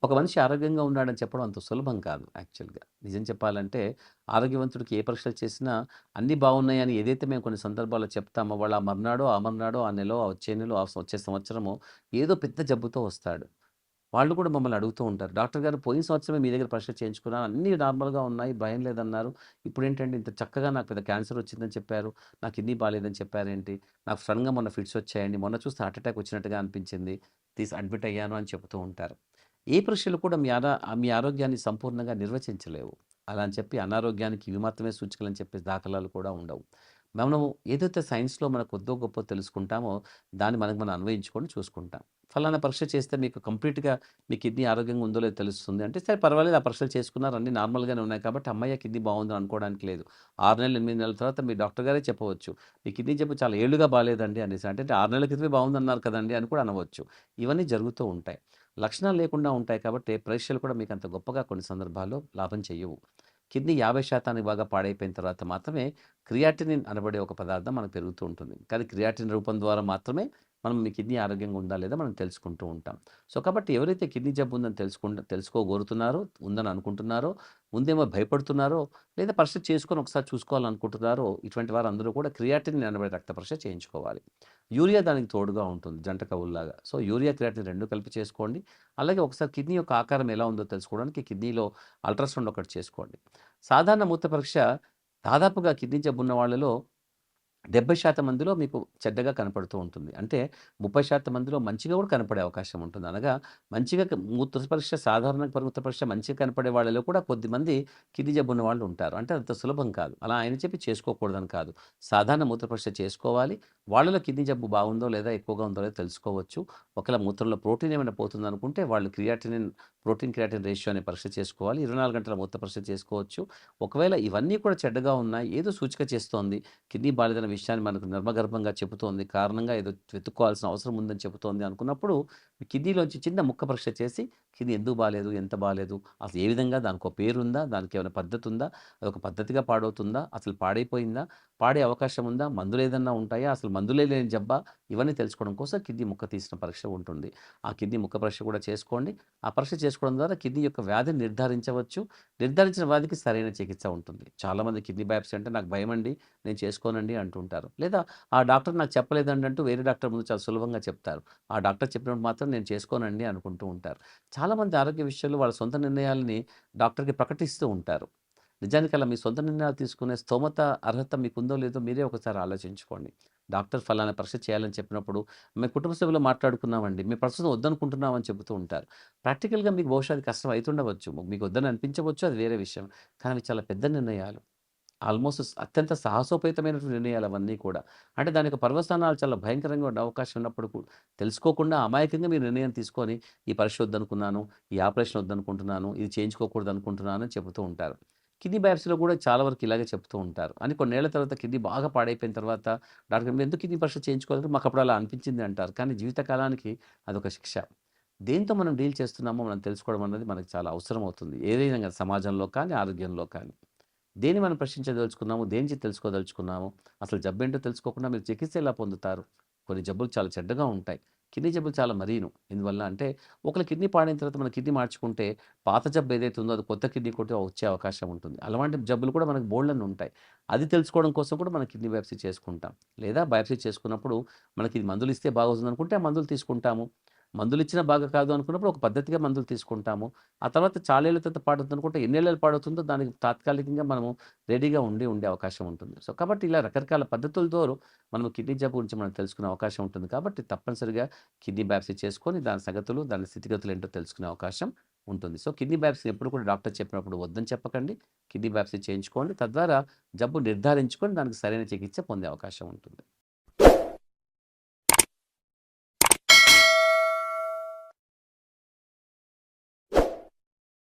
ఒక మనిషి ఆరోగ్యంగా ఉన్నాడని చెప్పడం అంత సులభం కాదు యాక్చువల్‌గా. నిజం చెప్పాలంటే ఆరోగ్యవంతుడికి ఏ పరీక్షలు చేసినా అన్నీ బాగున్నాయని ఏదైతే మేము కొన్ని సందర్భాల్లో చెప్తామో వాళ్ళు ఆ మర్నాడో, ఆ మర్నాడో, ఆ నెలో, ఆ వచ్చే నెలో, వచ్చే సంవత్సరమో ఏదో పెద్ద జబ్బుతో వస్తాడు. వాళ్ళు కూడా మమ్మల్ని అడుగుతూ ఉంటారు. డాక్టర్ గారు పోయిన సంవత్సరమే మీ దగ్గర పరీక్షలు చేయించుకున్నాను. అన్నీ నార్మల్‌గా ఉన్నాయి. భయం లేదన్నారు. ఇప్పుడేంటండి ఇంత చక్కగా నాకు పెద్ద క్యాన్సర్ వచ్చిందని చెప్పారు. నా కిడ్నీ బాలేదని చెప్పారేంటి? నాకు సడెన్‌గా మొన్న ఫిట్స్ వచ్చాయండి. మొన్న చూస్తే హార్ట్ అటాక్ వచ్చినట్టుగా అనిపించింది. అడ్మిట్ అయ్యాను అని చెప్తూ ఉంటారు. ఏ పరీక్షలు కూడా మీ ఆరోగ్యాన్ని సంపూర్ణంగా నిర్వచించలేవు. అలా అని చెప్పి అనారోగ్యానికి ఇవి మాత్రమే సూచికలని చెప్పే దాఖలాలు కూడా ఉండవు. మనము ఏదైతే సైన్స్‌లో మనకు కొద్దో గొప్పో తెలుసుకుంటామో దాన్ని మనకు మనం అన్వయించుకొని చూసుకుంటాం. ఫలానా పరీక్ష చేస్తే మీకు కంప్లీట్‌గా మీ కిడ్నీ ఆరోగ్యంగా ఉందో లేదో తెలుస్తుంది అంటే, సరే పర్వాలేదు ఆ పరీక్షలు చేసుకున్నారు అన్నీ నార్మల్‌గానే ఉన్నాయి కాబట్టి హమ్మయ్య! కిడ్నీ బాగుందని అనుకోవడానికి లేదు. 6 నెలలు, 8 నెలల తర్వాత మీ డాక్టర్ గారే చెప్పవచ్చు. మీ కిడ్నీ జబ్బు చాలా ఏళ్లుగా బాలేదండి అనేసి. అంటే 6 నెలల క్రితమే బాగుందన్నారు కదండీ అని కూడా అనవచ్చు. ఇవన్నీ జరుగుతూ ఉంటాయి. లక్షణాలు లేకుండా ఉంటాయి కాబట్టి పరీక్షలు కూడా మీకు అంత గొప్పగా కొన్ని సందర్భాల్లో లాభం చెయ్యవు. కిడ్నీ 50% బాగా పాడైపోయిన తర్వాత మాత్రమే క్రియాటినిన్ అనబడే ఒక పదార్థం మనకు పెరుగుతూ ఉంటుంది. కానీ క్రియాటిన్ రూపం ద్వారా మాత్రమే మనం మీ కిడ్నీ ఆరోగ్యంగా ఉందా లేదా మనం తెలుసుకుంటూ ఉంటాం. సో, కాబట్టి ఎవరైతే కిడ్నీ జబ్బు ఉందని తెలుసుకోగోరుతున్నారో, ఉందని అనుకుంటున్నారో, ముందేమో భయపడుతున్నారో, లేదా పరీక్ష చేసుకొని ఒకసారి చూసుకోవాలనుకుంటున్నారో, ఇటువంటి వారందరూ కూడా క్రియాటినిన్ అనబడే రక్త పరీక్ష చేయించుకోవాలి. యూరియా దానికి తోడుగా ఉంటుంది జంట కవుల్లాగా. సో, యూరియా, క్రియాటిన్ 2 కలిపి చేసుకోండి. అలాగే ఒకసారి కిడ్నీ యొక్క ఆకారం ఎలా ఉందో తెలుసుకోవడానికి కిడ్నీలో అల్ట్రాసౌండ్ ఒకటి చేసుకోండి. సాధారణ మూత్ర పరీక్ష దాదాపుగా కిడ్నీ జబ్బున్న వాళ్ళలో 70% మందిలో మీకు చెడ్డగా కనపడుతూ ఉంటుంది. అంటే 30% మందిలో మంచిగా కూడా కనపడే అవకాశం ఉంటుంది. అనగా మంచిగా మూత్ర పరీక్ష సాధారణ మూత్ర పరీక్ష మంచిగా కనపడే వాళ్ళలో కూడా కొద్దిమంది కిడ్నీ జబ్బు ఉన్న వాళ్ళు ఉంటారు. అంటే అంత సులభం కాదు. అలా ఆయన చెప్పి చేసుకోకూడదని కాదు. సాధారణ మూత్ర పరీక్ష చేసుకోవాలి. వాళ్ళలో కిడ్నీ జబ్బు బాగుందో లేదా ఎక్కువగా ఉందో లేదో తెలుసుకోవచ్చు. ఒకవేళ మూత్రంలో ప్రోటీన్ ఏమైనా పోతుందనుకుంటే వాళ్ళు ప్రోటీన్ క్రియాటిన్ రేషియో అనే పరీక్ష చేసుకోవాలి. 24 గంటల మూత్ర పరీక్ష చేసుకోవచ్చు. ఒకవేళ ఇవన్నీ కూడా చెడ్డగా ఉన్నాయి. ఏదో సూచిక చేస్తోంది. కిడ్నీ బాలేదన్న విషయాన్ని మనకు నర్మగర్భంగా చెబుతోంది. కారణంగా ఏదో వెతుక్కోవాల్సిన అవసరం ఉందని చెబుతోంది అనుకున్నప్పుడు, కిడ్నీలోంచి చిన్న ముక్క పరీక్ష చేసి, కిడ్నీ ఎందుకు బాలేదు? ఎంత బాలేదు? అసలు ఏ విధంగా దానికో పేరుందా? దానికేమైనా పద్ధతుందా? అదొక పద్ధతిగా పాడవుతుందా? అసలు పాడైపోయిందా? పాడే అవకాశం ఉందా? మందులేదన్నా ఉంటాయా? అసలు మందులే లేని జబ్బా? ఇవన్నీ తెలుసుకోవడం కోసం కిడ్నీ ముక్క తీసిన పరీక్ష ఉంటుంది. ఆ కిడ్నీ ముక్క పరీక్ష కూడా చేసుకోండి. ఆ పరీక్ష చేసుకోవడం ద్వారా కిడ్నీ యొక్క వ్యాధిని నిర్ధారించవచ్చు. నిర్ధారించిన వ్యాధికి సరైన చికిత్స ఉంటుంది. చాలామంది కిడ్నీ బయాప్సీ అంటే నాకు భయమండి. నేను చేసుకోనండి అంటుంటారు. లేదా ఆ డాక్టర్ నాకు చెప్పలేదండి అంటూ వేరే డాక్టర్ ముందు చాలా సులభంగా చెప్తారు. ఆ డాక్టర్ చెప్పినప్పుడు మాత్రం నేను చేసుకోనండి అనుకుంటూ ఉంటారు. చాలామంది ఆరోగ్య విషయాల్లో వాళ్ళ సొంత నిర్ణయాలని డాక్టర్‌కి ప్రకటిస్తూ ఉంటారు. నిజానికి అలా మీ సొంత నిర్ణయాలు తీసుకునే స్తోమత, అర్హత మీకుందో లేదో మీరే ఒకసారి ఆలోచించుకోండి. డాక్టర్ ఫలానా పరీక్ష చేయాలని చెప్పినప్పుడు, మేము కుటుంబ సభ్యులు మాట్లాడుకున్నామండి. మేము ప్రస్తుతం వద్దనుకుంటున్నాం అని చెబుతూ ఉంటారు. ప్రాక్టికల్‌గా మీకు బహుశా అది కష్టం అయితుండవచ్చు. మీకు వద్దని అనిపించవచ్చు అది వేరే విషయం. కానీ అవి చాలా పెద్ద నిర్ణయాలు. ఆల్‌మోస్ట్ అత్యంత సాహసోపేతమైనటువంటి నిర్ణయాలు అవన్నీ కూడా. అంటే దాని యొక్క పర్యవసానాలు చాలా భయంకరంగా ఉండే అవకాశం ఉన్నప్పుడు తెలుసుకోకుండా అమాయకంగా మీరు నిర్ణయం తీసుకొని, ఈ పరీక్ష వద్దనుకున్నాను, ఈ ఆపరేషన్ వద్దనుకుంటున్నాను, ఇది చేయించుకోకూడదనుకుంటున్నాను అని చెబుతూ ఉంటారు. కిడ్నీ బయాప్సీలో కూడా చాలా వరకు ఇలాగే చెప్తూ ఉంటారు. అని కొన్నేళ్ల తర్వాత కిడ్నీ బాగా పాడైపోయిన తర్వాత డాక్టర్ "ఎందుకు కిడ్నీ పరీక్ష చేయించుకోలేదు? మాకప్పుడు అలా అనిపించింది" అంటారు. కానీ జీవితకాలానికి అదొక శిక్ష. దేనితో మనం డీల్ చేస్తున్నామో మనం తెలుసుకోవడం అన్నది మనకు చాలా అవసరం అవుతుంది. ఏదైనా గాని సమాజంలో కానీ, ఆరోగ్యంలో కానీ. దేన్ని మనం ప్రశ్నించదలుచుకున్నాము? దేని నుంచి తెలుసుకోదలుచుకున్నాము? అసలు జబ్బేంటో తెలుసుకోకుండా మీరు చికిత్స ఎలా పొందుతారు? కొన్ని జబ్బులు చాలా చెడ్డగా ఉంటాయి. కిడ్నీ జబ్బులు చాలా మరీను. ఎందువల్ల అంటే ఒకళ్ళ కిడ్నీ పాడైన తర్వాత మన కిడ్నీ మార్చుకుంటే పాత జబ్బు ఏదైతే ఉందో అది కొత్త కిడ్నీ కూడా వచ్చే అవకాశం ఉంటుంది. అలాంటి జబ్బులు కూడా మనకు బోలెడన్ని ఉంటాయి. అది తెలుసుకోవడం కోసం కూడా మనం కిడ్నీ బయాప్సీ చేసుకుంటాం. లేదా బయాప్సీ చేసుకున్నప్పుడు మనకి ఇది మందులిస్తే బాగవుతుందనుకుంటే ఆ మందులు తీసుకుంటాము. మందులిచ్చినా బాగా కాదు అనుకున్నప్పుడు ఒక పద్ధతిగా మందులు తీసుకుంటాము. ఆ తర్వాత చాలేళ్ల తర్వాత పాడవుతుందనుకుంటే ఎన్నేళ్లు పాడవుతుందో దానికి తాత్కాలికంగా మనము రెడీగా ఉండే అవకాశం ఉంటుంది. సో, కాబట్టి ఇలా రకరకాల పద్ధతులతో మనం కిడ్నీ జబ్బు గురించి మనం తెలుసుకునే అవకాశం ఉంటుంది. కాబట్టి తప్పనిసరిగా కిడ్నీ బయాప్సీ చేసుకొని దాని సంగతులు, దాని స్థితిగతులు ఏంటో తెలుసుకునే అవకాశం ఉంటుంది. సో, కిడ్నీ బయాప్సీ ఎప్పుడు కూడా డాక్టర్ చెప్పినప్పుడు వద్దని చెప్పకండి. కిడ్నీ బయాప్సీ చేయించుకోండి. తద్వారా జబ్బు నిర్ధారించుకొని దానికి సరైన చికిత్స పొందే అవకాశం ఉంటుంది.